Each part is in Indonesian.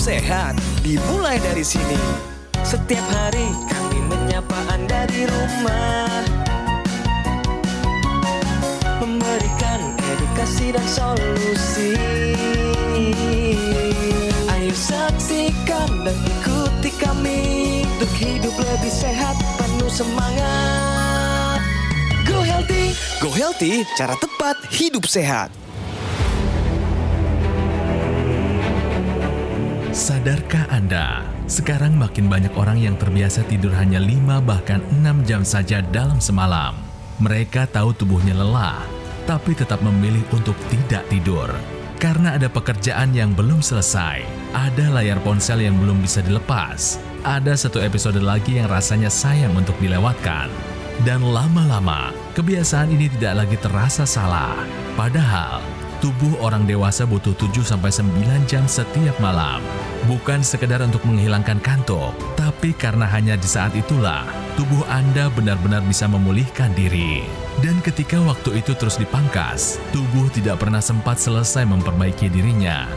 sehat dimulai dari sini. Setiap hari kami menyapa Anda di rumah, memberikan edukasi dan solusi. Ayo saksikan dan ikuti kami untuk hidup lebih sehat, penuh semangat. Go Healthy, cara tepat hidup sehat. Sadarkah Anda, sekarang makin banyak orang yang terbiasa tidur hanya 5 bahkan 6 jam saja dalam semalam. Mereka tahu tubuhnya lelah, tapi tetap memilih untuk tidak tidur. Karena ada pekerjaan yang belum selesai, ada layar ponsel yang belum bisa dilepas, ada satu episode lagi yang rasanya sayang untuk dilewatkan. Dan lama-lama, kebiasaan ini tidak lagi terasa salah. Padahal, tubuh orang dewasa butuh 7-9 jam setiap malam. Bukan sekedar untuk menghilangkan kantuk, tapi karena hanya di saat itulah, tubuh Anda benar-benar bisa memulihkan diri. Dan ketika waktu itu terus dipangkas, tubuh tidak pernah sempat selesai memperbaiki dirinya.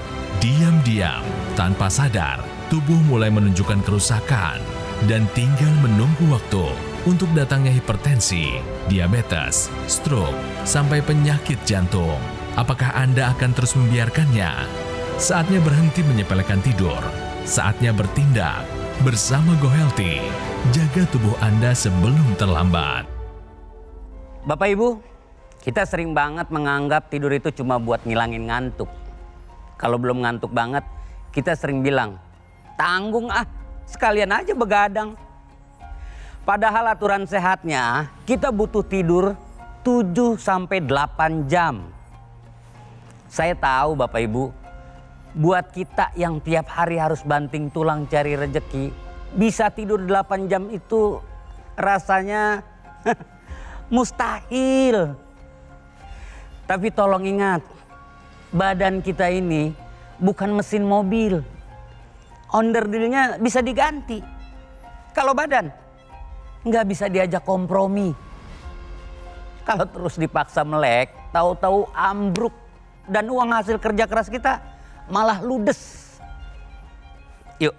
Diam-diam, tanpa sadar, tubuh mulai menunjukkan kerusakan, dan tinggal menunggu waktu untuk datangnya hipertensi, diabetes, stroke, sampai penyakit jantung. Apakah Anda akan terus membiarkannya? Saatnya berhenti menyepelekan tidur. Saatnya bertindak. Bersama Go Healthy, jaga tubuh Anda sebelum terlambat. Bapak Ibu, kita sering banget menganggap tidur itu cuma buat ngilangin ngantuk. Kalau belum ngantuk banget, kita sering bilang, tanggung sekalian aja begadang. Padahal aturan sehatnya, kita butuh tidur 7-8 jam. Saya tahu Bapak Ibu, buat kita yang tiap hari harus banting tulang cari rejeki, bisa tidur 8 jam itu rasanya mustahil. Tapi tolong ingat, badan kita ini bukan mesin mobil. Onderdilnya bisa diganti. Kalau badan, nggak bisa diajak kompromi. Kalau terus dipaksa melek, tahu-tahu ambruk. Dan uang hasil kerja keras kita malah ludes. Yuk,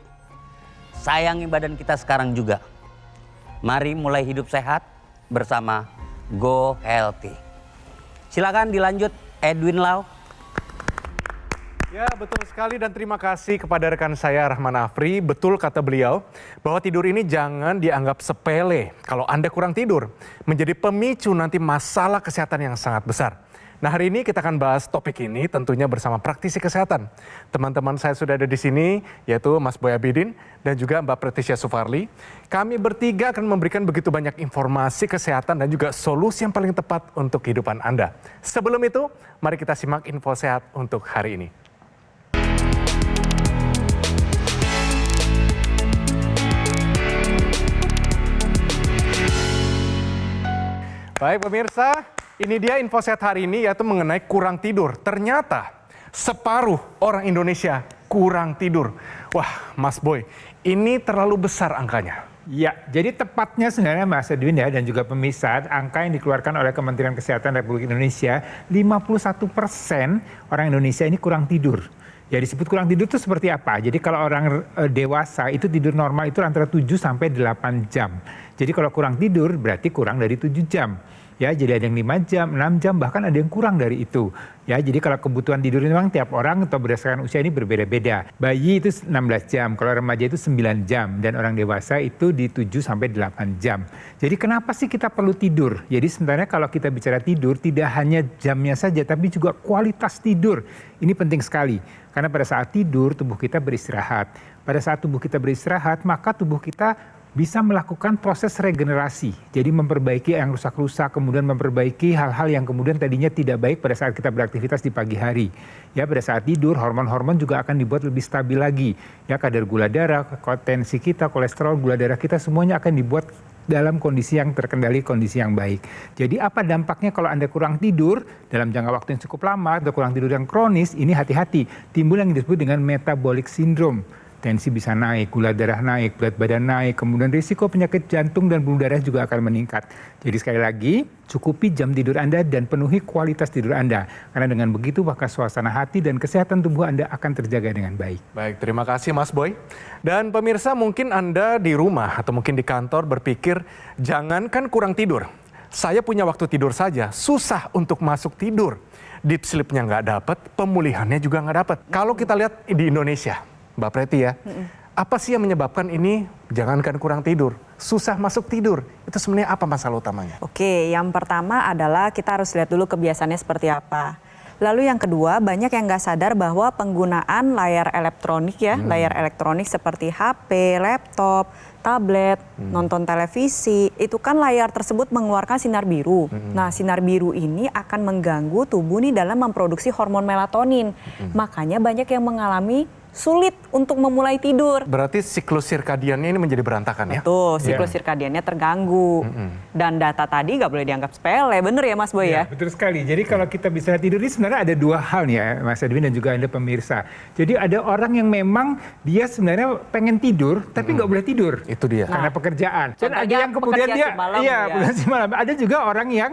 sayangi badan kita sekarang juga. Mari mulai hidup sehat bersama Go Healthy. Silakan dilanjut Edwin Lau. Ya, betul sekali dan terima kasih kepada rekan saya Rahman Afri. Betul kata beliau bahwa tidur ini jangan dianggap sepele. Kalau Anda kurang tidur, menjadi pemicu nanti masalah kesehatan yang sangat besar. Nah, hari ini kita akan bahas topik ini tentunya bersama praktisi kesehatan. Teman-teman saya sudah ada di sini, yaitu Mas Boy Abidin dan juga Mbak Preticia Sufarli. Kami bertiga akan memberikan begitu banyak informasi kesehatan dan juga solusi yang paling tepat untuk kehidupan Anda. Sebelum itu, mari kita simak info sehat untuk hari ini. Baik pemirsa, ini dia info sehat hari ini yaitu mengenai kurang tidur. Ternyata separuh orang Indonesia kurang tidur. Wah Mas Boy, ini terlalu besar angkanya. Ya, jadi tepatnya sebenarnya Mas Edwin ya dan juga pemirsa, angka yang dikeluarkan oleh Kementerian Kesehatan Republik Indonesia, 51% orang Indonesia ini kurang tidur. Ya disebut kurang tidur itu seperti apa? Jadi kalau orang dewasa itu tidur normal itu antara 7-8 jam. Jadi kalau kurang tidur berarti kurang dari 7 jam. Ya, jadi ada yang 5 jam, 6 jam, bahkan ada yang kurang dari itu. Ya, jadi kalau kebutuhan tidur ini memang tiap orang atau berdasarkan usia ini berbeda-beda. Bayi itu 16 jam, kalau remaja itu 9 jam, dan orang dewasa itu di 7-8 jam. Jadi kenapa sih kita perlu tidur? Jadi sebenarnya kalau kita bicara tidur, tidak hanya jamnya saja, tapi juga kualitas tidur. Ini penting sekali, karena pada saat tidur, tubuh kita beristirahat. Pada saat tubuh kita beristirahat, maka tubuh kita bisa melakukan proses regenerasi. Jadi memperbaiki yang rusak-rusak, kemudian memperbaiki hal-hal yang kemudian tadinya tidak baik pada saat kita beraktivitas di pagi hari. Ya, pada saat tidur, hormon-hormon juga akan dibuat lebih stabil lagi. Ya, kadar gula darah, tensi kita, kolesterol, gula darah kita semuanya akan dibuat dalam kondisi yang terkendali, kondisi yang baik. Jadi apa dampaknya kalau Anda kurang tidur dalam jangka waktu yang cukup lama atau kurang tidur yang kronis? Ini hati-hati, timbul yang disebut dengan metabolic syndrome. tensi bisa naik, gula darah naik, berat badan naik, kemudian risiko penyakit jantung dan pembuluh darah juga akan meningkat. Jadi sekali lagi, cukupi jam tidur Anda dan penuhi kualitas tidur Anda. Karena dengan begitu maka suasana hati dan kesehatan tubuh Anda akan terjaga dengan baik. Baik, terima kasih Mas Boy. Dan pemirsa, mungkin Anda di rumah atau mungkin di kantor berpikir, jangankan kurang tidur, saya punya waktu tidur saja, susah untuk masuk tidur. Deep sleep-nya nggak dapat, pemulihannya juga nggak dapat. Kalau kita lihat di Indonesia, Mbak Preti ya, apa sih yang menyebabkan ini jangankan kurang tidur, susah masuk tidur? Itu sebenarnya apa masalah utamanya? Oke, yang pertama adalah kita harus lihat dulu kebiasaannya seperti apa. Lalu yang kedua, banyak yang nggak sadar bahwa penggunaan layar elektronik ya, layar elektronik seperti HP, laptop, tablet, nonton televisi, itu kan layar tersebut mengeluarkan sinar biru. Nah, sinar biru ini akan mengganggu tubuh nih dalam memproduksi hormon melatonin. Makanya banyak yang mengalami sulit untuk memulai tidur. Berarti siklus sirkadiannya ini menjadi berantakan ya? Betul, siklus sirkadiannya terganggu. Dan data tadi nggak boleh dianggap sepele, bener ya Mas Boy ya? Betul sekali. Jadi kalau kita bisa tidur ini sebenarnya ada dua hal nih ya Mas Edwin dan juga Anda pemirsa. Jadi ada orang yang memang dia sebenarnya pengen tidur tapi nggak boleh tidur. Itu dia. Karena pekerjaan. Dan ada contohnya yang kemudian pekerja dia, shift malam iya ya. pekerja shift malam. Ada juga orang yang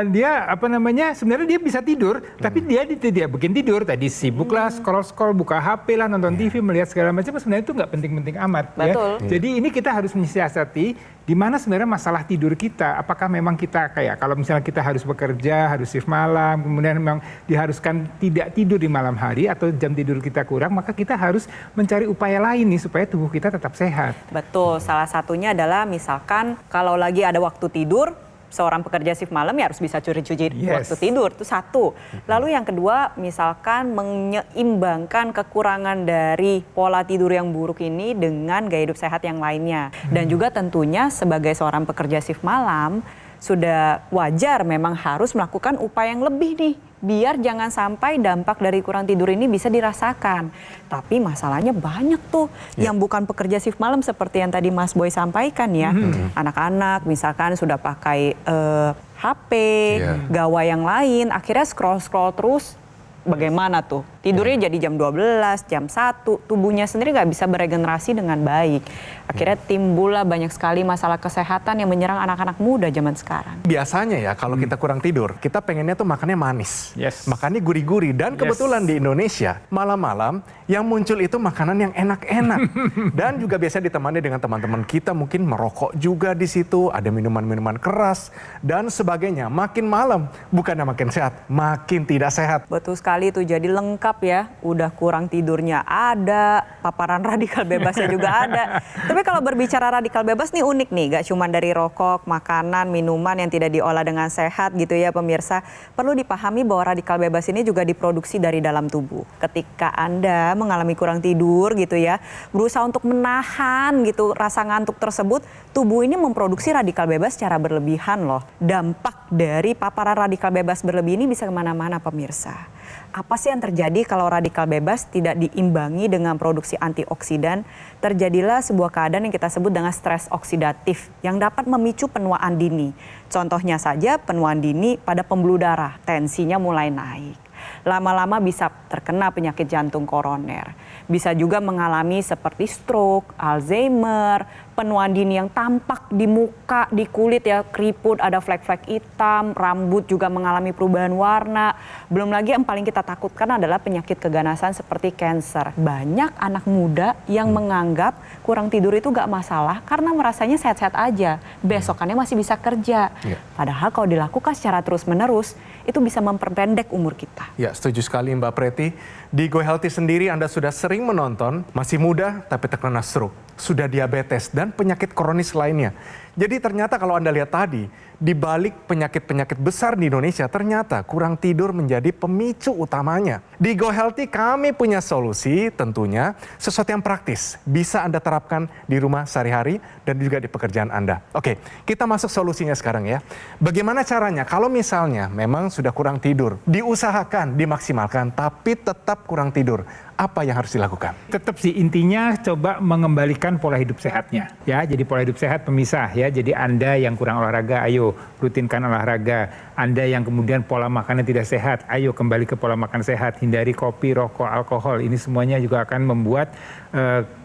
dia apa namanya sebenarnya dia bisa tidur tapi dia tidak bikin tidur. Tadi sibuk lah scroll buka HP lah, nonton TV, melihat segala macam, sebenarnya itu nggak penting-penting amat. Betul. Ya. Jadi ini kita harus mensiasati di mana sebenarnya masalah tidur kita. Apakah memang kita kayak kalau misalnya kita harus bekerja, harus shift malam, kemudian memang diharuskan tidak tidur di malam hari atau jam tidur kita kurang, maka kita harus mencari upaya lain nih supaya tubuh kita tetap sehat. Betul, salah satunya adalah misalkan kalau lagi ada waktu tidur, seorang pekerja shift malam ya harus bisa curi-curi waktu tidur, itu satu. Lalu yang kedua, misalkan menyeimbangkan kekurangan dari pola tidur yang buruk ini dengan gaya hidup sehat yang lainnya. Dan juga tentunya sebagai seorang pekerja shift malam, sudah wajar memang harus melakukan upaya yang lebih nih, biar jangan sampai dampak dari kurang tidur ini bisa dirasakan. Tapi masalahnya banyak tuh yang bukan pekerja shift malam seperti yang tadi Mas Boy sampaikan ya. Anak-anak misalkan sudah pakai HP, gawai yang lain, akhirnya scroll-scroll terus. Bagaimana tuh? Tidurnya jadi jam 12, jam 1, tubuhnya sendiri nggak bisa beregenerasi dengan baik. Akhirnya timbullah banyak sekali masalah kesehatan yang menyerang anak-anak muda zaman sekarang. Biasanya ya kalau kita kurang tidur, kita pengennya tuh makannya manis, makannya gurih-gurih. Dan kebetulan di Indonesia, malam-malam yang muncul itu makanan yang enak-enak. Dan juga biasa ditemani dengan teman-teman kita, mungkin merokok juga di situ, ada minuman-minuman keras, dan sebagainya. Makin malam, bukannya makin sehat, makin tidak sehat. Betul sekali itu, jadi lengkap ya, udah kurang tidurnya ada, paparan radikal bebasnya juga ada. Tapi kalau berbicara radikal bebas nih unik nih, gak cuma dari rokok, makanan, minuman yang tidak diolah dengan sehat gitu ya pemirsa. Perlu dipahami bahwa radikal bebas ini juga diproduksi dari dalam tubuh. Ketika Anda mengalami kurang tidur gitu ya, berusaha untuk menahan gitu rasa ngantuk tersebut, tubuh ini memproduksi radikal bebas secara berlebihan loh. Dampak dari paparan radikal bebas berlebih ini bisa kemana-mana pemirsa. Apa sih yang terjadi kalau radikal bebas tidak diimbangi dengan produksi antioksidan? Terjadilah sebuah keadaan yang kita sebut dengan stres oksidatif yang dapat memicu penuaan dini. Contohnya saja penuaan dini pada pembuluh darah, tensinya mulai naik. Lama-lama bisa terkena penyakit jantung koroner. Bisa juga mengalami seperti stroke, Alzheimer, penuaan dini yang tampak di muka, di kulit ya, keriput, ada flek-flek hitam, rambut juga mengalami perubahan warna. Belum lagi yang paling kita takutkan adalah penyakit keganasan seperti kanker. Banyak anak muda yang menganggap kurang tidur itu gak masalah karena merasanya sehat-sehat aja. Besokannya masih bisa kerja. Padahal kalau dilakukan secara terus-menerus, itu bisa memperpendek umur kita. Ya, setuju sekali Mbak Preti. Di Go Healthy sendiri Anda sudah sering menonton, masih muda tapi terkena stroke, sudah diabetes dan penyakit kronis lainnya. Jadi ternyata kalau Anda lihat tadi, di balik penyakit-penyakit besar di Indonesia, ternyata kurang tidur menjadi pemicu utamanya. Di Go Healthy kami punya solusi tentunya, sesuatu yang praktis, bisa Anda terapkan di rumah sehari-hari dan juga di pekerjaan Anda. Oke, kita masuk solusinya sekarang ya. Bagaimana caranya? Kalau misalnya memang sudah kurang tidur, diusahakan, dimaksimalkan, tapi tetap kurang tidur. apa yang harus dilakukan? Tetap sih intinya coba mengembalikan pola hidup sehatnya ya. Jadi pola hidup sehat pemisah ya. Jadi Anda yang kurang olahraga, ayo rutinkan olahraga. Anda yang kemudian pola makannya tidak sehat, ayo kembali ke pola makan sehat. Hindari kopi, rokok, alkohol. Ini semuanya juga akan membuat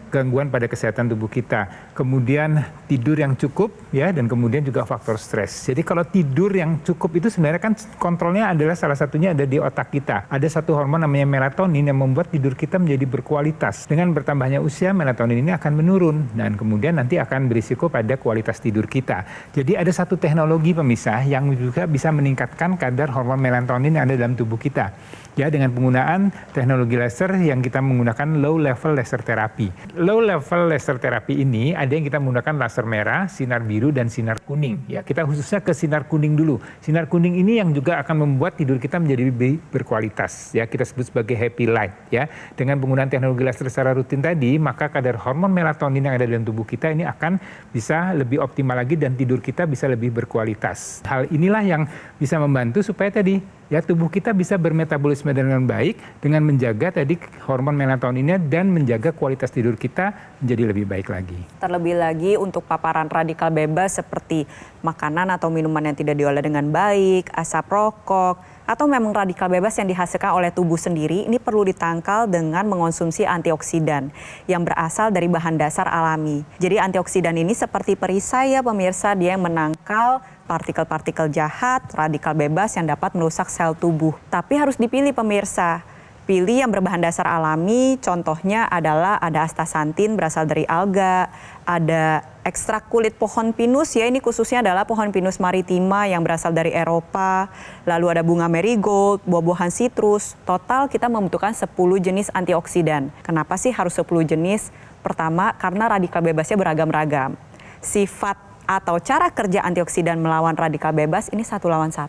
gangguan pada kesehatan tubuh kita. Kemudian tidur yang cukup ya, dan kemudian juga faktor stres. Jadi kalau tidur yang cukup itu sebenarnya kan kontrolnya adalah salah satunya ada di otak kita. Ada satu hormon namanya melatonin yang membuat tidur kita menjadi berkualitas. Dengan bertambahnya usia, melatonin ini akan menurun dan kemudian nanti akan berisiko pada kualitas tidur kita. Jadi ada satu teknologi pemisah yang juga bisa meningkatkan kadar hormon melatonin yang ada dalam tubuh kita. Ya, dengan penggunaan teknologi laser yang kita menggunakan low level laser therapy. Low level laser therapy ini ada yang kita menggunakan laser merah, sinar biru, dan sinar kuning. Ya, kita khususnya ke sinar kuning dulu. Sinar kuning ini yang juga akan membuat tidur kita menjadi lebih berkualitas. Ya, kita sebut sebagai happy light. Ya, dengan penggunaan teknologi laser secara rutin tadi, maka kadar hormon melatonin yang ada dalam tubuh kita ini akan bisa lebih optimal lagi dan tidur kita bisa lebih berkualitas. Hal inilah yang bisa membantu supaya tadi ya tubuh kita bisa bermetabolisme dengan baik dengan menjaga tadi hormon melatoninnya dan menjaga kualitas tidur kita menjadi lebih baik lagi. Terlebih lagi untuk paparan radikal bebas seperti makanan atau minuman yang tidak diolah dengan baik, asap rokok, atau memang radikal bebas yang dihasilkan oleh tubuh sendiri, ini perlu ditangkal dengan mengonsumsi antioksidan yang berasal dari bahan dasar alami. Jadi antioksidan ini seperti perisai ya pemirsa, dia yang menangkal partikel-partikel jahat, radikal bebas yang dapat merusak sel tubuh. Tapi harus dipilih pemirsa. Pilih yang berbahan dasar alami, contohnya adalah ada astaxanthin berasal dari alga, ada ekstrak kulit pohon pinus ya, ini khususnya adalah pohon pinus maritima yang berasal dari Eropa, lalu ada bunga marigold, buah-buahan sitrus. Total kita membutuhkan 10 jenis antioksidan. Kenapa sih harus 10 jenis? Pertama, karena radikal bebasnya beragam-ragam. Sifat atau cara kerja antioksidan melawan radikal bebas ini 1 lawan 1.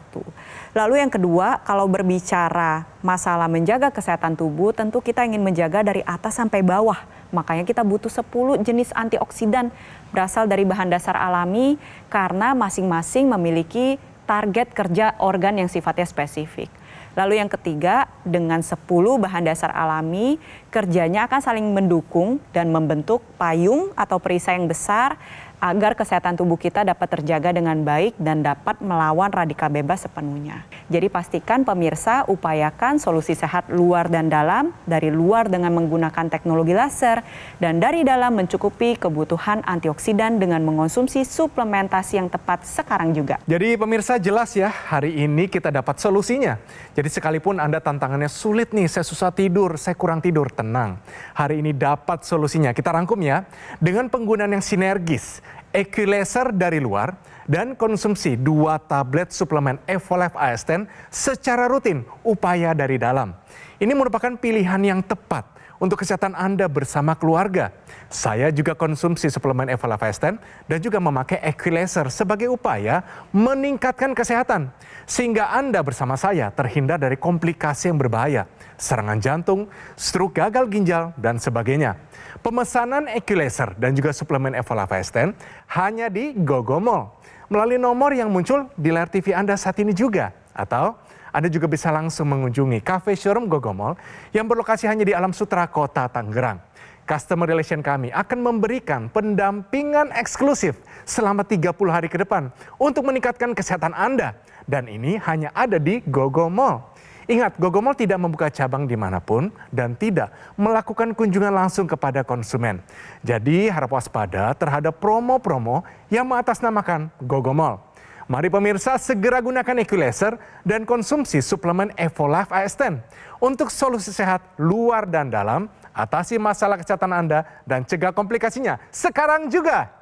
Lalu yang kedua, kalau berbicara masalah menjaga kesehatan tubuh, tentu kita ingin menjaga dari atas sampai bawah. Makanya kita butuh 10 jenis antioksidan berasal dari bahan dasar alami karena masing-masing memiliki target kerja organ yang sifatnya spesifik. Lalu yang ketiga, dengan 10 bahan dasar alami, kerjanya akan saling mendukung dan membentuk payung atau perisai yang besar agar kesehatan tubuh kita dapat terjaga dengan baik dan dapat melawan radikal bebas sepenuhnya. Jadi pastikan pemirsa upayakan solusi sehat luar dan dalam, dari luar dengan menggunakan teknologi laser, dan dari dalam mencukupi kebutuhan antioksidan dengan mengonsumsi suplementasi yang tepat sekarang juga. Jadi pemirsa jelas ya, hari ini kita dapat solusinya. Jadi sekalipun Anda tantangannya sulit nih, saya susah tidur, saya kurang tidur, tenang. Hari ini dapat solusinya. Kita rangkum ya, dengan penggunaan yang sinergis. Equilaser dari luar dan konsumsi 2 tablet suplemen Evolife AS10 secara rutin, upaya dari dalam. Ini merupakan pilihan yang tepat untuk kesehatan Anda bersama keluarga. Saya juga konsumsi suplemen Evolife AS10 dan juga memakai Equilaser sebagai upaya meningkatkan kesehatan. Sehingga Anda bersama saya terhindar dari komplikasi yang berbahaya, serangan jantung, stroke, gagal ginjal, dan sebagainya. Pemesanan Equilaser dan juga suplemen Evolife AS10 hanya di GoGoMall melalui nomor yang muncul di layar TV Anda saat ini juga. Atau Anda juga bisa langsung mengunjungi cafe showroom GoGoMall yang berlokasi hanya di Alam Sutera, Kota Tangerang. Customer Relation kami akan memberikan pendampingan eksklusif selama 30 hari ke depan untuk meningkatkan kesehatan Anda. Dan ini hanya ada di GoGoMall. Ingat, GoGoMall tidak membuka cabang dimanapun dan tidak melakukan kunjungan langsung kepada konsumen. Jadi harap waspada terhadap promo-promo yang mengatasnamakan GoGoMall. Mari pemirsa segera gunakan Equilaser dan konsumsi suplemen Evolife AS10 untuk solusi sehat luar dan dalam, atasi masalah kesehatan Anda dan cegah komplikasinya sekarang juga.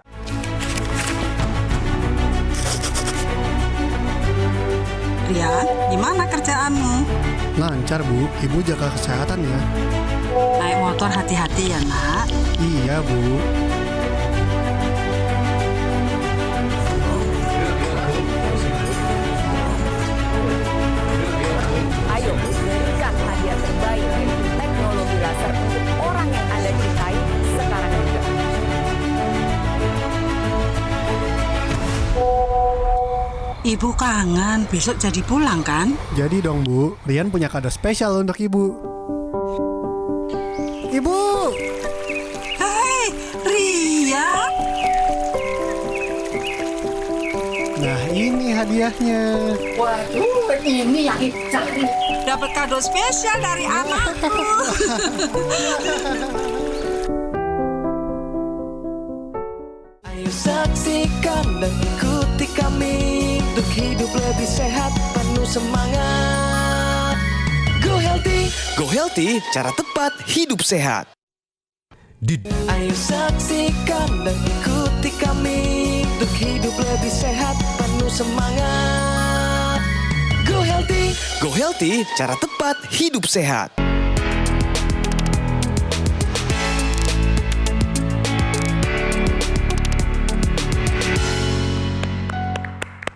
Rian, gimana kerjaanmu? Lancar Bu, Ibu jaga kesehatan ya. Naik motor hati-hati ya nak. Iya Bu. Ayo, berikan hadiah terbaik yaitu teknologi laser untuk orang yang Anda cintai sekarang juga. Ibu kangen, besok jadi pulang kan? Jadi dong Bu, Rian punya kado spesial untuk Ibu. Ibu. Hei, Rian. Nah, ini hadiahnya. Waduh, ini yang dicari. Dapat kado spesial dari anakku. Ayo saksikan dan ikuti kami untuk hidup lebih sehat, penuh semangat. Go Healthy, cara tepat hidup sehat. Ayo saksikan dan ikuti kami untuk hidup lebih sehat, penuh semangat. Go Healthy, cara tepat hidup sehat.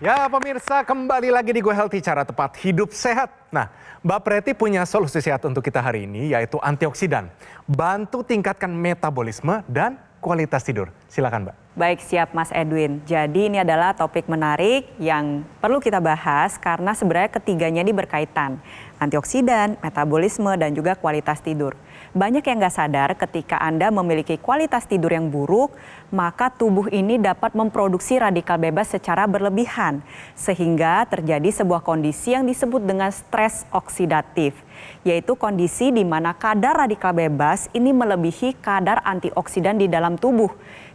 Ya pemirsa, kembali lagi di Go Healthy, cara tepat hidup sehat. Nah, Mbak Preti punya solusi sehat untuk kita hari ini, yaitu antioksidan. Bantu tingkatkan metabolisme dan kualitas tidur. Silakan Mbak. Baik, siap Mas Edwin. Jadi ini adalah topik menarik yang perlu kita bahas karena sebenarnya ketiganya ini berkaitan. Antioksidan, metabolisme, dan juga kualitas tidur. Banyak yang nggak sadar ketika Anda memiliki kualitas tidur yang buruk, maka tubuh ini dapat memproduksi radikal bebas secara berlebihan. Sehingga terjadi sebuah kondisi yang disebut dengan stres oksidatif. Yaitu kondisi di mana kadar radikal bebas ini melebihi kadar antioksidan di dalam tubuh.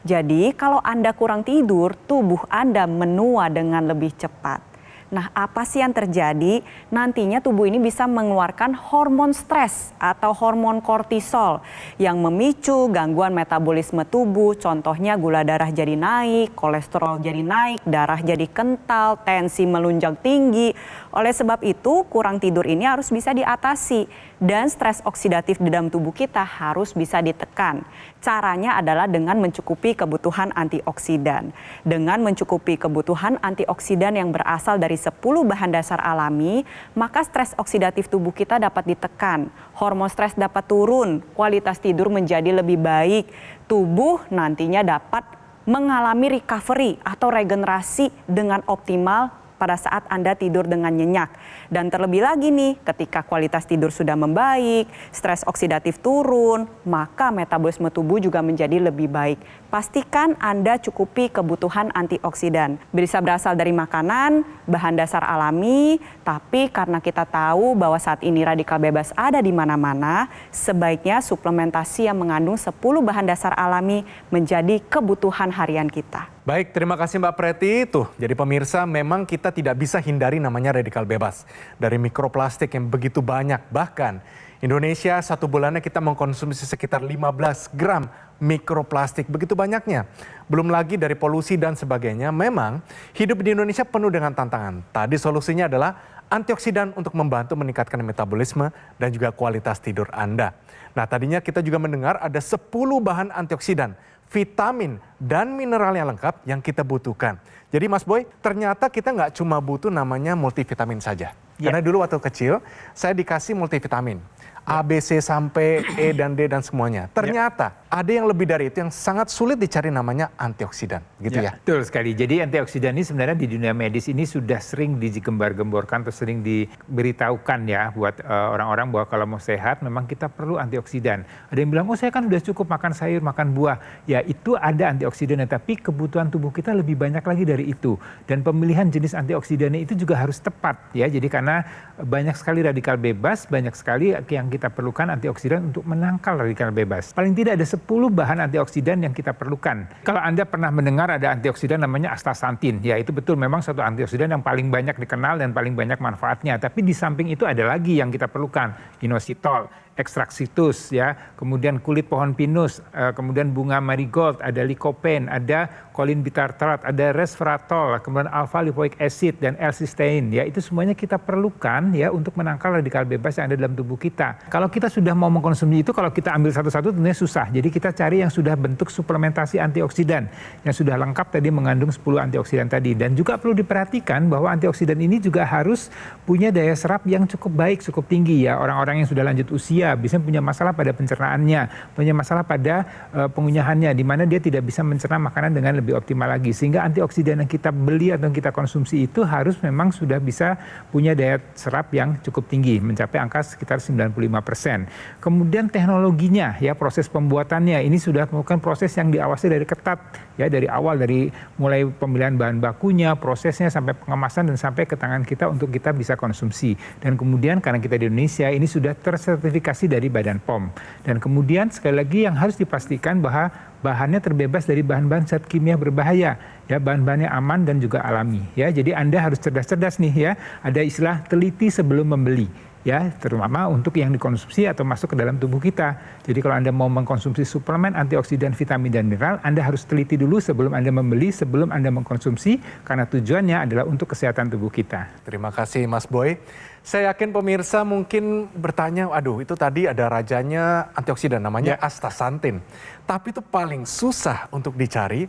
Jadi kalau Anda kurang tidur, tubuh Anda menua dengan lebih cepat. Nah, apa sih yang terjadi? Nantinya tubuh ini bisa mengeluarkan hormon stres atau hormon kortisol yang memicu gangguan metabolisme tubuh. Contohnya gula darah jadi naik, kolesterol jadi naik, darah jadi kental, tensi melunjak tinggi. Oleh sebab itu, kurang tidur ini harus bisa diatasi dan stres oksidatif di dalam tubuh kita harus bisa ditekan. Caranya adalah dengan mencukupi kebutuhan antioksidan. Dengan mencukupi kebutuhan antioksidan yang berasal dari 10 bahan dasar alami, maka stres oksidatif tubuh kita dapat ditekan. Hormon stres dapat turun, kualitas tidur menjadi lebih baik. Tubuh nantinya dapat mengalami recovery atau regenerasi dengan optimal pada saat Anda tidur dengan nyenyak. Dan terlebih lagi nih, ketika kualitas tidur sudah membaik, stres oksidatif turun, maka metabolisme tubuh juga menjadi lebih baik. Pastikan Anda cukupi kebutuhan antioksidan. Bisa berasal dari makanan, bahan dasar alami, tapi karena kita tahu bahwa saat ini radikal bebas ada di mana-mana, sebaiknya suplementasi yang mengandung 10 bahan dasar alami menjadi kebutuhan harian kita. Baik, terima kasih Mbak Preti. Tuh, jadi pemirsa, memang kita tidak bisa hindari namanya radikal bebas. Dari mikroplastik yang begitu banyak, bahkan Indonesia satu bulannya kita mengkonsumsi sekitar 15 gram mikroplastik, begitu banyaknya. Belum lagi dari polusi dan sebagainya. Memang hidup di Indonesia penuh dengan tantangan. Tadi solusinya adalah antioksidan untuk membantu meningkatkan metabolisme dan juga kualitas tidur Anda. Nah, tadinya kita juga mendengar ada 10 bahan antioksidan, vitamin dan mineral yang lengkap yang kita butuhkan. Jadi Mas Boy, ternyata kita nggak cuma butuh namanya multivitamin saja. Karena dulu waktu kecil saya dikasih multivitamin. A, B, C sampai E dan D dan semuanya. Ternyata ada yang lebih dari itu yang sangat sulit dicari, namanya antioksidan. Gitu ya? Betul sekali. Jadi antioksidan ini sebenarnya di dunia medis ini sudah sering digembar-gemborkan atau sering diberitahukan ya buat orang-orang bahwa kalau mau sehat memang kita perlu antioksidan. Ada yang bilang, oh saya kan udah cukup makan sayur, makan buah. Ya itu ada antioksidannya, tapi kebutuhan tubuh kita lebih banyak lagi dari itu. Dan pemilihan jenis antioksidannya itu juga harus tepat ya. Jadi karena banyak sekali radikal bebas, banyak sekali yang kita perlukan antioksidan untuk menangkal radikal bebas. Paling tidak ada 10 bahan antioksidan yang kita perlukan. Kalau Anda pernah mendengar ada antioksidan namanya astaxanthin, ya itu betul memang satu antioksidan yang paling banyak dikenal dan paling banyak manfaatnya. Tapi di samping itu ada lagi yang kita perlukan, inositol, ekstrak situs, ya, kemudian kulit pohon pinus, kemudian bunga marigold, ada lycopene, ada choline bitartrat, ada resveratrol, kemudian alpha lipoic acid dan L-cysteine, ya itu semuanya kita perlukan ya untuk menangkal radikal bebas yang ada dalam tubuh kita. Kalau kita sudah mau mengkonsumsi itu, kalau kita ambil satu-satu tentunya susah. Jadi kita cari yang sudah bentuk suplementasi antioksidan yang sudah lengkap tadi mengandung 10 antioksidan tadi. Dan juga perlu diperhatikan bahwa antioksidan ini juga harus punya daya serap yang cukup baik, cukup tinggi ya. Orang-orang yang sudah lanjut usia diardia, bisa punya masalah pada pencernaannya, punya masalah pada pengunyahannya, di mana dia tidak bisa mencerna makanan dengan lebih optimal lagi. Sehingga antioksidan yang kita beli atau yang kita konsumsi itu harus memang sudah bisa punya daya serap yang cukup tinggi, mencapai angka sekitar 95%. Kemudian teknologinya, ya proses pembuatannya, ini sudah melakukan proses yang diawasi dari ketat, ya dari awal, dari mulai pemilihan bahan bakunya, prosesnya sampai pengemasan dan sampai ke tangan kita untuk kita bisa konsumsi. Dan kemudian karena kita di Indonesia ini sudah tersertifikasi dari Badan POM. Dan kemudian sekali lagi yang harus dipastikan bahwa bahannya terbebas dari bahan-bahan zat kimia berbahaya, ya bahan-bahannya aman dan juga alami, ya. Jadi Anda harus cerdas-cerdas nih, ya. Ada istilah teliti sebelum membeli, ya, terutama untuk yang dikonsumsi atau masuk ke dalam tubuh kita. Jadi kalau Anda mau mengkonsumsi suplemen antioksidan, vitamin dan mineral, Anda harus teliti dulu sebelum Anda membeli, sebelum Anda mengkonsumsi, karena tujuannya adalah untuk kesehatan tubuh kita. Terima kasih Mas Boy. Saya yakin pemirsa mungkin bertanya, aduh itu tadi ada rajanya antioksidan namanya astaxanthin. Tapi itu paling susah untuk dicari.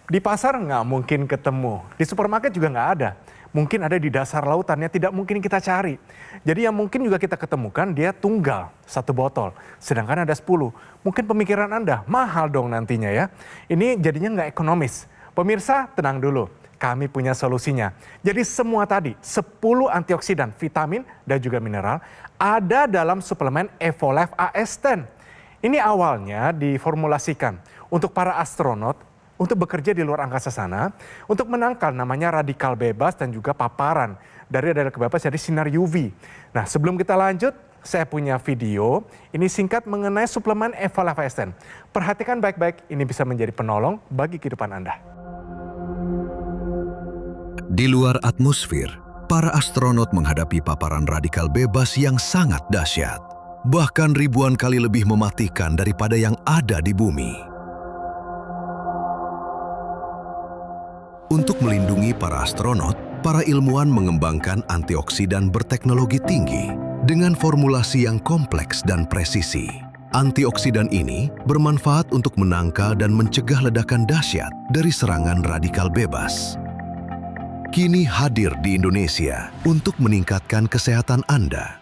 Di pasar nggak mungkin ketemu, di supermarket juga nggak ada. Mungkin ada di dasar lautannya, tidak mungkin kita cari. Jadi yang mungkin juga kita ketemukan dia tunggal, 1 botol. Sedangkan ada 10. Mungkin pemikiran Anda, mahal dong nantinya ya. Ini jadinya nggak ekonomis. Pemirsa tenang dulu, kami punya solusinya. Jadi semua tadi, 10 antioksidan, vitamin dan juga mineral ada dalam suplemen Evolife AS10. Ini awalnya diformulasikan untuk para astronot, untuk bekerja di luar angkasa sana, untuk menangkal namanya radikal bebas dan juga paparan dari radikal bebas dari sinar UV. Nah sebelum kita lanjut, saya punya video, ini singkat mengenai suplemen Evolife AS10. Perhatikan baik-baik, ini bisa menjadi penolong bagi kehidupan Anda. Di luar atmosfer, para astronot menghadapi paparan radikal bebas yang sangat dahsyat. Bahkan ribuan kali lebih mematikan daripada yang ada di bumi. Untuk melindungi para astronot, para ilmuwan mengembangkan antioksidan berteknologi tinggi dengan formulasi yang kompleks dan presisi. Antioksidan ini bermanfaat untuk menangkal dan mencegah ledakan dahsyat dari serangan radikal bebas. Kini hadir di Indonesia untuk meningkatkan kesehatan Anda.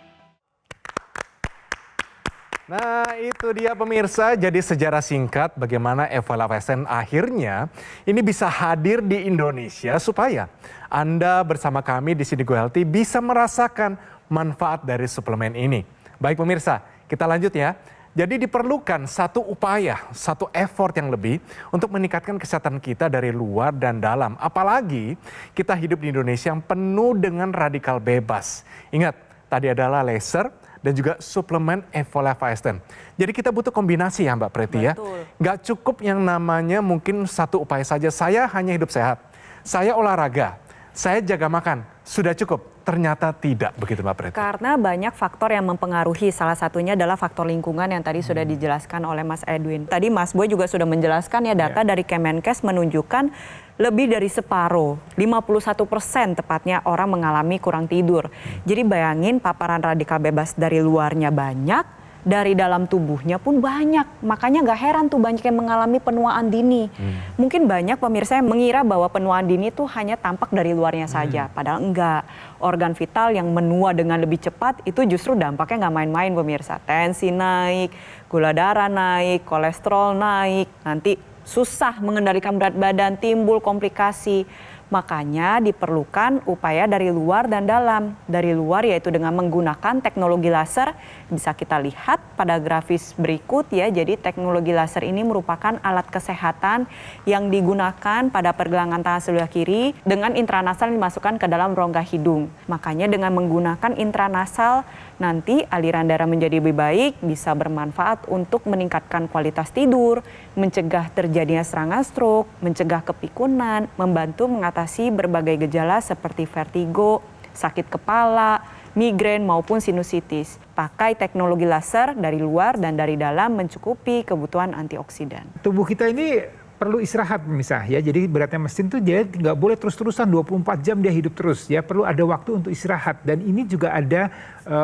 Nah itu dia pemirsa, jadi sejarah singkat bagaimana Evolife AS10 akhirnya ini bisa hadir di Indonesia supaya Anda bersama kami di Sini Go Healthy bisa merasakan manfaat dari suplemen ini. Baik pemirsa, kita lanjut ya. Jadi diperlukan satu upaya, satu effort yang lebih untuk meningkatkan kesehatan kita dari luar dan dalam. Apalagi kita hidup di Indonesia yang penuh dengan radikal bebas. Ingat, tadi adalah laser dan juga suplemen Evolife AS10. Jadi kita butuh kombinasi ya Mbak Preti ya. Nggak cukup yang namanya mungkin satu upaya saja. Saya hanya hidup sehat, saya olahraga, saya jaga makan, sudah cukup. Ternyata tidak begitu Mbak Preti. Karena banyak faktor yang mempengaruhi, salah satunya adalah faktor lingkungan yang tadi sudah dijelaskan oleh Mas Edwin. Tadi Mas Boy juga sudah menjelaskan ya, data dari Kemenkes menunjukkan lebih dari separuh, 51% tepatnya orang mengalami kurang tidur. Jadi bayangin paparan radikal bebas dari luarnya banyak, dari dalam tubuhnya pun banyak. Makanya gak heran tuh banyak yang mengalami penuaan dini. Mungkin banyak pemirsa yang mengira bahwa penuaan dini itu hanya tampak dari luarnya saja. Padahal enggak. Organ vital yang menua dengan lebih cepat itu justru dampaknya gak main-main pemirsa. Tensi naik, gula darah naik, kolesterol naik. Nanti susah mengendalikan berat badan, timbul komplikasi. Makanya diperlukan upaya dari luar dan dalam. Dari luar yaitu dengan menggunakan teknologi laser. Bisa kita lihat pada grafis berikut ya. Jadi teknologi laser ini merupakan alat kesehatan yang digunakan pada pergelangan tangan sebelah kiri dengan intranasal dimasukkan ke dalam rongga hidung. Makanya dengan menggunakan intranasal nanti aliran darah menjadi lebih baik, bisa bermanfaat untuk meningkatkan kualitas tidur, mencegah terjadinya serangan stroke, mencegah kepikunan, membantu mengatasi berbagai gejala seperti vertigo, sakit kepala, migrain maupun sinusitis. Pakai teknologi laser dari luar dan dari dalam mencukupi kebutuhan antioksidan. Tubuh kita ini perlu istirahat pemirsa ya. Jadi beratnya mesin tuh dia nggak boleh terus-terusan 24 jam dia hidup terus ya. Perlu ada waktu untuk istirahat dan ini juga ada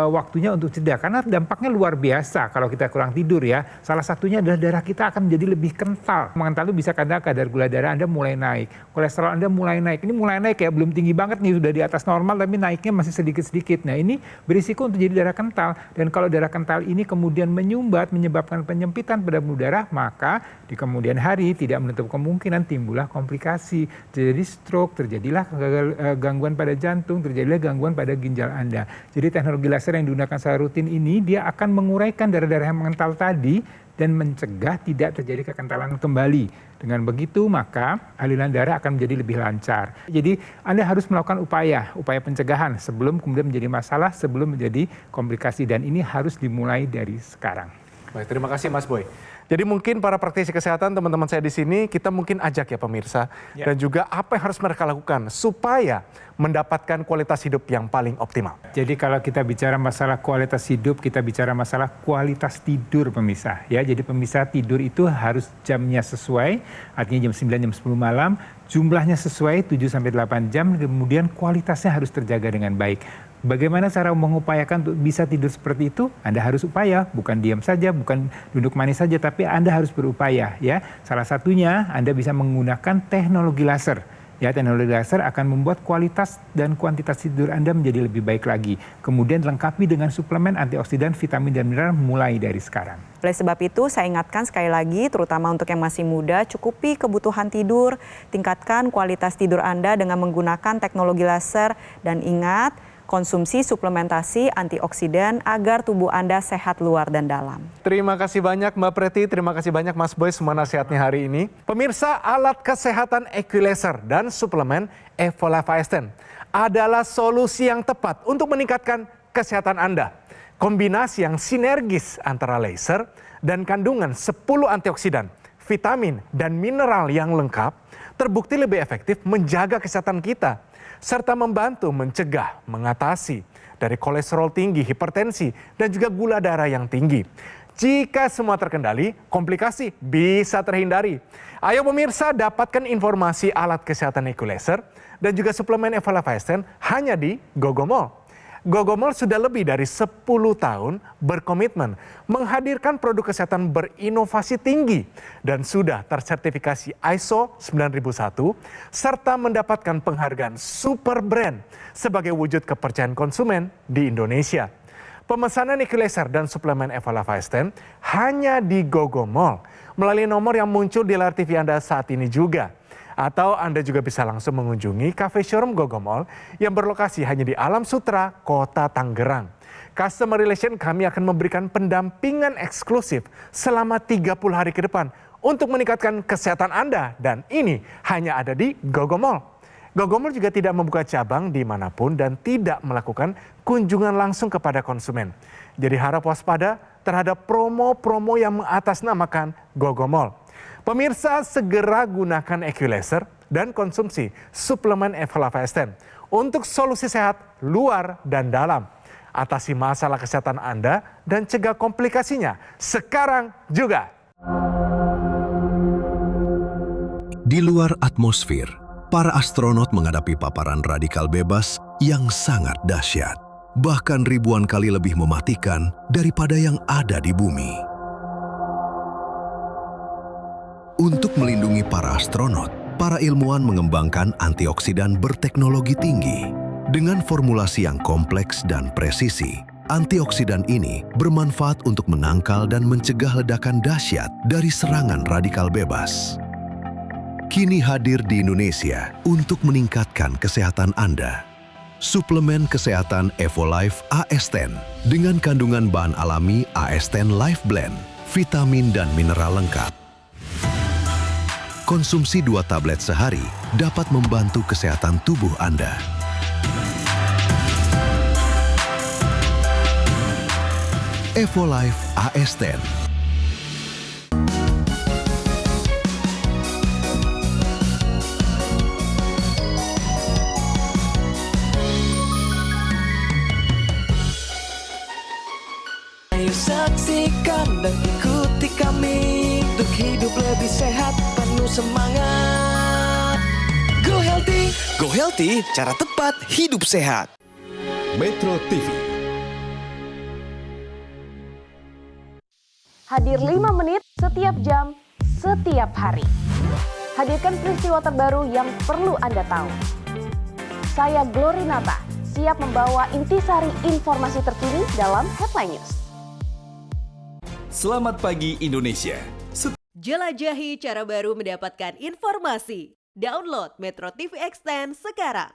waktunya untuk jeda karena dampaknya luar biasa kalau kita kurang tidur ya. Salah satunya adalah darah kita akan menjadi lebih kental. Mengental itu bisa kadar gula darah Anda mulai naik, kolesterol Anda mulai naik. Ini mulai naik ya, belum tinggi banget nih, sudah di atas normal tapi naiknya masih sedikit-sedikit. Nah ini berisiko untuk jadi darah kental dan kalau darah kental ini kemudian menyumbat menyebabkan penyempitan pada pembuluh darah, maka di kemudian hari tidak menutup kemungkinan timbullah komplikasi, terjadi stroke, terjadilah gangguan pada jantung, terjadilah gangguan pada ginjal Anda. Jadi teknologi laser yang digunakan secara rutin ini dia akan menguraikan darah-darah yang mengental tadi dan mencegah tidak terjadi kekentalan kembali. Dengan begitu maka aliran darah akan menjadi lebih lancar. Jadi Anda harus melakukan upaya pencegahan sebelum kemudian menjadi masalah, sebelum menjadi komplikasi dan ini harus dimulai dari sekarang. Baik, terima kasih Mas Boy. Jadi mungkin para praktisi kesehatan teman-teman saya di sini kita mungkin ajak ya pemirsa dan juga apa yang harus mereka lakukan supaya mendapatkan kualitas hidup yang paling optimal. Jadi kalau kita bicara masalah kualitas hidup, kita bicara masalah kualitas tidur pemirsa ya. Jadi pemirsa tidur itu harus jamnya sesuai, artinya jam 9 jam 10 malam, jumlahnya sesuai 7 sampai 8 jam, kemudian kualitasnya harus terjaga dengan baik. Bagaimana cara mengupayakan untuk bisa tidur seperti itu? Anda harus upaya, bukan diam saja, bukan duduk manis saja, tapi Anda harus berupaya ya. Salah satunya Anda bisa menggunakan teknologi laser. Ya, teknologi laser akan membuat kualitas dan kuantitas tidur Anda menjadi lebih baik lagi. Kemudian lengkapi dengan suplemen antioksidan, vitamin dan mineral mulai dari sekarang. Oleh sebab itu, saya ingatkan sekali lagi, terutama untuk yang masih muda, cukupi kebutuhan tidur, tingkatkan kualitas tidur Anda dengan menggunakan teknologi laser dan ingat, konsumsi suplementasi antioksidan agar tubuh Anda sehat luar dan dalam. Terima kasih banyak Mbak Preti, terima kasih banyak Mas Boy semua nasihatnya hari ini. Pemirsa, alat kesehatan Equilaser dan suplemen Evolife AS10 adalah solusi yang tepat untuk meningkatkan kesehatan Anda. Kombinasi yang sinergis antara laser dan kandungan 10 antioksidan, vitamin dan mineral yang lengkap terbukti lebih efektif menjaga kesehatan kita serta membantu mencegah, mengatasi dari kolesterol tinggi, hipertensi, dan juga gula darah yang tinggi. Jika semua terkendali, komplikasi bisa terhindari. Ayo pemirsa, dapatkan informasi alat kesehatan Equilaser dan juga suplemen Evolife AS10 hanya di Gogomall. Gogomall sudah lebih dari 10 tahun berkomitmen menghadirkan produk kesehatan berinovasi tinggi dan sudah tersertifikasi ISO 9001 serta mendapatkan penghargaan Super Brand sebagai wujud kepercayaan konsumen di Indonesia. Pemesanan Equilaser dan suplemen Evolife AS10 hanya di Gogomall melalui nomor yang muncul di layar TV Anda saat ini juga. Atau Anda juga bisa langsung mengunjungi cafe showroom Gogomall yang berlokasi hanya di Alam Sutra, Kota Tangerang. Customer Relation kami akan memberikan pendampingan eksklusif selama 30 hari ke depan untuk meningkatkan kesehatan Anda. Dan ini hanya ada di Gogomall. Gogomall juga tidak membuka cabang dimanapun dan tidak melakukan kunjungan langsung kepada konsumen. Jadi harap waspada terhadap promo-promo yang mengatasnamakan Gogomall. Pemirsa, segera gunakan Equilaser dan konsumsi suplemen Evolife AS10 untuk solusi sehat luar dan dalam. Atasi masalah kesehatan Anda dan cegah komplikasinya sekarang juga. Di luar atmosfer, para astronot menghadapi paparan radikal bebas yang sangat dahsyat, bahkan ribuan kali lebih mematikan daripada yang ada di bumi. Untuk melindungi para astronot, para ilmuwan mengembangkan antioksidan berteknologi tinggi. Dengan formulasi yang kompleks dan presisi, antioksidan ini bermanfaat untuk menangkal dan mencegah ledakan dahsyat dari serangan radikal bebas. Kini hadir di Indonesia untuk meningkatkan kesehatan Anda. Suplemen kesehatan Evolife AS10 dengan kandungan bahan alami AS10 Life Blend, vitamin dan mineral lengkap. Konsumsi 2 tablet sehari dapat membantu kesehatan tubuh Anda. Evolife AS10. Ayo saksikan dan ikuti kami untuk hidup lebih sehat, penuh penuh semangat. Go Healthy, cara tepat hidup sehat. Metro TV. Hadir 5 menit setiap jam, setiap hari. Hadirkan peristiwa terbaru yang perlu Anda tahu. Saya Glorinata, siap membawa intisari informasi terkini dalam Headline News. Selamat pagi Indonesia. Jelajahi cara baru mendapatkan informasi. Download Metro TV Extend sekarang.